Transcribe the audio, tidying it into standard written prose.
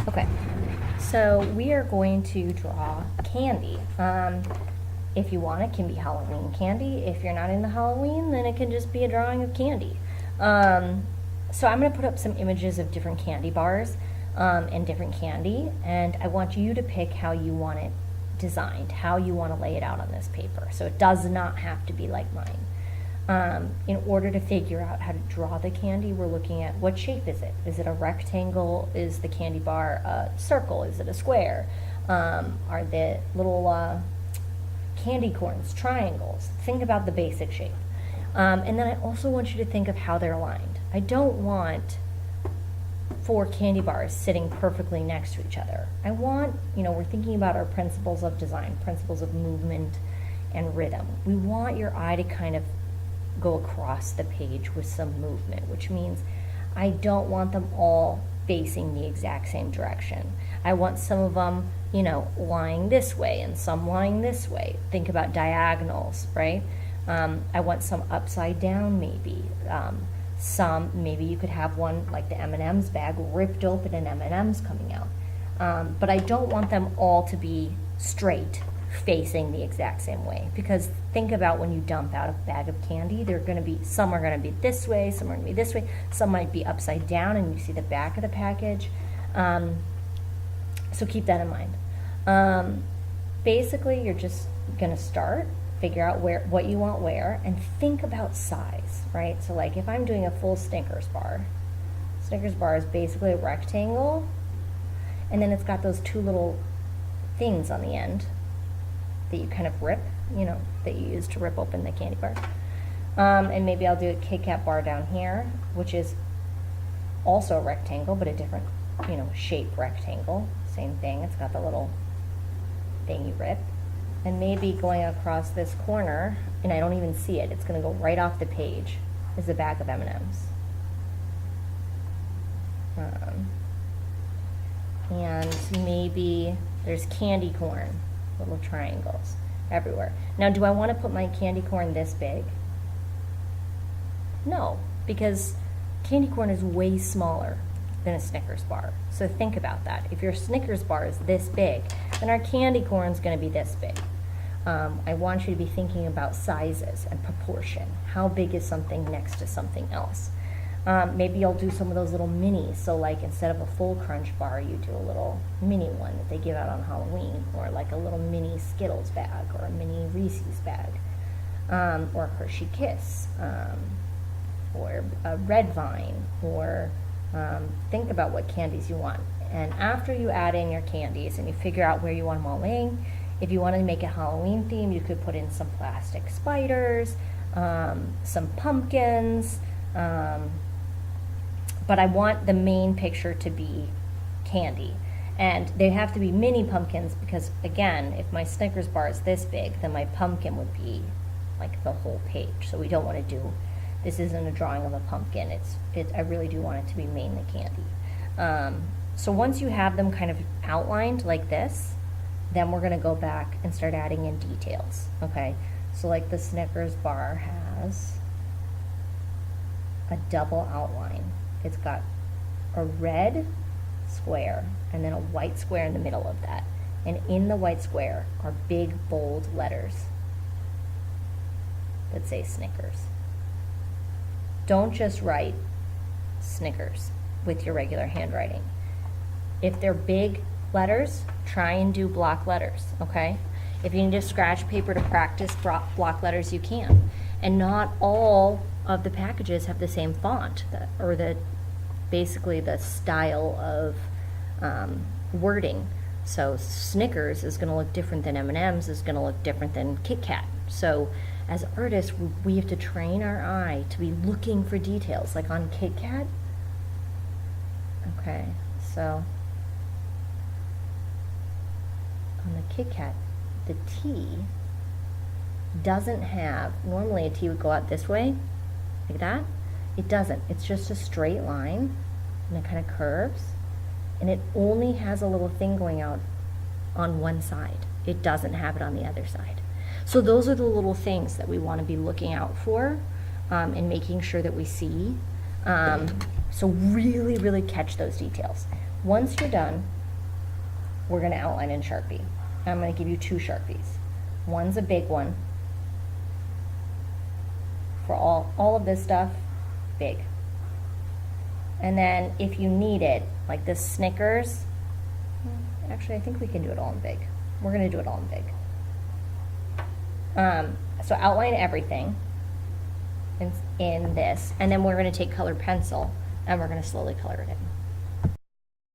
Okay, so we are going to draw candy. If you want, it can be Halloween candy. If you're not into Halloween, then it can just be a drawing of candy. So I'm going to put up some images of different candy bars and different candy, and I want you to pick how you want it designed, how you want to lay it out on this paper. So it does not have to be like mine. In order to figure out how to draw the candy, we're looking at what shape is it? Is it a rectangle? Is the candy bar a circle? Is it a square? Are the little candy corns triangles? Think about the basic shape. And then I also want you to think of how they're aligned. I don't want 4 candy bars sitting perfectly next to each other. I want, we're thinking about our principles of design, principles of movement and rhythm. We want your eye to kind of go across the page with some movement, which means I don't want them all facing the exact same direction. I want some of them, lying this way and some lying this way. Think about diagonals, right? I want some upside down maybe. Maybe you could have one like the M&M's bag ripped open and M&M's coming out. But I don't want them all to be straight facing the exact same way, because think about when you dump out a bag of candy, some are going to be this way, some are going to be this way, some might be upside down and you see the back of the package. So keep that in mind. Basically, you're just going to figure out what you want where, and think about size, right? So like if I'm doing a full Snickers bar is basically a rectangle, and then it's got those 2 little things on the end that you kind of rip, that you use to rip open the candy bar. And maybe I'll do a Kit Kat bar down here, which is also a rectangle, but a different, shape rectangle. Same thing, it's got the little thing you rip. And maybe going across this corner, and I don't even see it, it's gonna go right off the page, is a bag of M&Ms. And maybe there's candy corn, little triangles everywhere. Now, do I want to put my candy corn this big? No, because candy corn is way smaller than a Snickers bar. So think about that. If your Snickers bar is this big, then our candy corn is going to be this big. I want you to be thinking about sizes and proportion. How big is something next to something else? Maybe you'll do some of those little minis. So like instead of a full Crunch bar, you do a little mini one that they give out on Halloween, or like a little mini Skittles bag, or a mini Reese's bag, or a Hershey Kiss, or a Red Vine, or think about what candies you want. And after you add in your candies and you figure out where you want them all laying, if you want to make it Halloween themed, you could put in some plastic spiders, some pumpkins, but I want the main picture to be candy. And they have to be mini pumpkins because, again, if my Snickers bar is this big, then my pumpkin would be like the whole page. So we don't want to do, this isn't a drawing of a pumpkin. I really do want it to be mainly candy. So once you have them kind of outlined like this, then we're going to go back and start adding in details, okay? So like the Snickers bar has a double outline. It's got a red square and then a white square in the middle of that. And in the white square are big, bold letters that say Snickers. Don't just write Snickers with your regular handwriting. If they're big letters, try and do block letters, okay? If you need to scratch paper to practice block letters, you can. And not all of the packages have the same font, or basically the style of wording. So Snickers is going to look different than M&M's, is going to look different than Kit Kat. So as artists, we have to train our eye to be looking for details, like on Kit Kat. Okay, so on the Kit Kat, the T doesn't have, normally a T would go out this way, like that. It doesn't. It's just a straight line, and it kind of curves, and it only has a little thing going out on one side. It doesn't have it on the other side. So those are the little things that we want to be looking out for and making sure that we see. So really, really catch those details. Once you're done, we're gonna outline in Sharpie. I'm gonna give you 2 Sharpies. One's a big one for all of this stuff, big. And then if you need it, like this Snickers, actually I think we can do it all in big. We're gonna do it all in big. So outline everything in this, and then we're gonna take colored pencil and we're gonna slowly color it in.